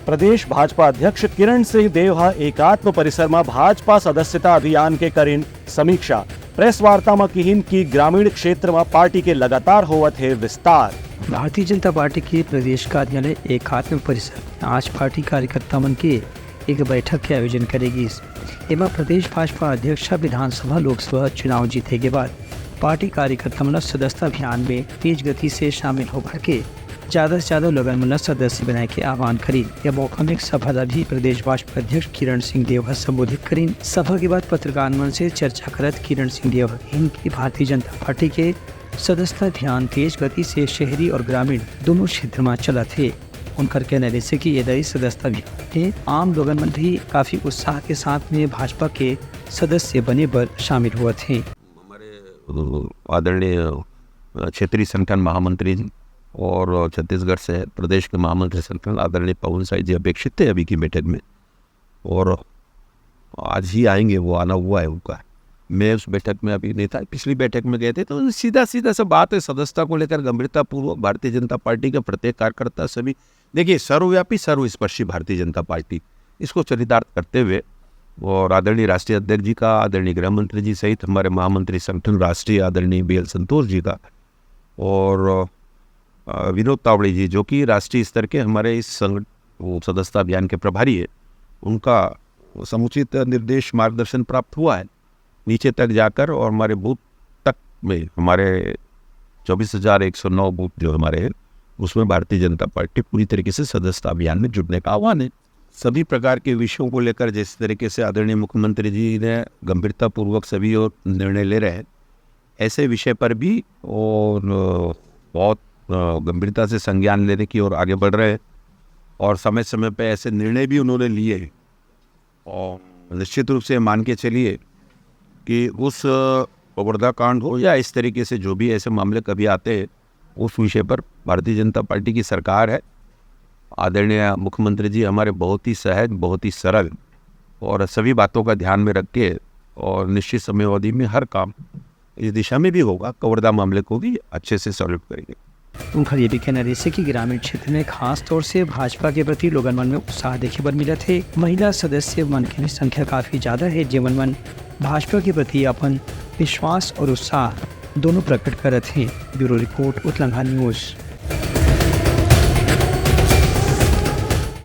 प्रदेश भाजपा अध्यक्ष किरण सिंह देव एकात्म परिसर में भाजपा सदस्यता अभियान के करीन समीक्षा। प्रेस वार्ता में कहीन की ग्रामीण क्षेत्र में पार्टी के लगातार होवत है विस्तार। भारतीय जनता पार्टी के प्रदेश कार्यालय एकात्म परिसर आज पार्टी कार्यकर्ता मन के एक बैठक के आयोजन करेगी। एवं प्रदेश भाजपा अध्यक्ष विधानसभा लोकसभा चुनाव जीते के बाद पार्टी कार्यकर्ता मन सदस्यता अभियान में तेज गति से शामिल होकर के ज़्यादा से ज़्यादा लोगों मन सदस्य बनाए के आह्वान करी। यह मौका में सभा भी प्रदेश भाजपा अध्यक्ष किरण सिंह देव संबोधित करीन। सभा के बाद पत्रकार मन से चर्चा करत किरण सिंह देव की भारतीय जनता पार्टी के सदस्यता अभियान तेज गति से शहरी और ग्रामीण दोनों क्षेत्र में चला थे। उनका कहना है कि ये सदस्यता अभियान आम लोगों में भी काफ़ी उत्साह के साथ में भाजपा के सदस्य बने पर शामिल हुए थे। हमारे आदरणीय क्षेत्रीय संगठन महामंत्री जी और छत्तीसगढ़ से प्रदेश के महामंत्री संगठन आदरणीय पवन साई जी अपेक्षित थे अभी की बैठक में, और आज ही आएंगे, वो आना हुआ है उनका। मैं उस बैठक में अभी नहीं था, पिछली बैठक में गए थे। तो सीधा सब बात है सदस्यता को लेकर गंभीरतापूर्वक भारतीय जनता पार्टी का प्रत्येक कार्यकर्ता सभी देखिए सर्वव्यापी सर्वस्पर्शी भारतीय जनता पार्टी इसको चरितार्थ करते हुए, और आदरणीय राष्ट्रीय अध्यक्ष जी का, आदरणीय गृह मंत्री जी सहित हमारे महामंत्री संगठन राष्ट्रीय आदरणीय BL संतोष जी का, और विनोद तावड़े जी जो कि राष्ट्रीय स्तर के हमारे इस सदस्यता अभियान के प्रभारी है, उनका समुचित निर्देश मार्गदर्शन प्राप्त हुआ है नीचे तक जाकर। और हमारे बूथ तक में हमारे 24,109 बूथ जो हमारे हैं उसमें भारतीय जनता पार्टी पूरी तरीके से सदस्यता अभियान में जुड़ने का आह्वान है। सभी प्रकार के विषयों को लेकर जिस तरीके से आदरणीय मुख्यमंत्री जी ने गंभीरतापूर्वक सभी और निर्णय ले रहे हैं, ऐसे विषय पर भी और बहुत गंभीरता से संज्ञान लेने की ओर आगे बढ़ रहे हैं, और समय समय पे ऐसे निर्णय भी उन्होंने लिए। और निश्चित रूप से मान के चलिए कि उस कवर्धा कांड हो या इस तरीके से जो भी ऐसे मामले कभी आते हैं, उस विषय पर भारतीय जनता पार्टी की सरकार है। आदरणीय मुख्यमंत्री जी हमारे बहुत ही सहज, बहुत ही सरल और सभी बातों का ध्यान में रख के और निश्चित समय अवधि में हर काम इस दिशा में भी होगा, कवर्धा मामले को भी अच्छे से सॉल्व करेंगे। उनका ये भी कहना है कि ग्रामीण क्षेत्र में खास तौर से भाजपा के प्रति लोगों मन में उत्साह देखे पर मिला थे। महिला सदस्य मन की संख्या काफ़ी ज़्यादा है, जीवन मन भाजपा के प्रति अपन विश्वास और उत्साह दोनों प्रकट करते हैं। Bureau report Uttarakhand news.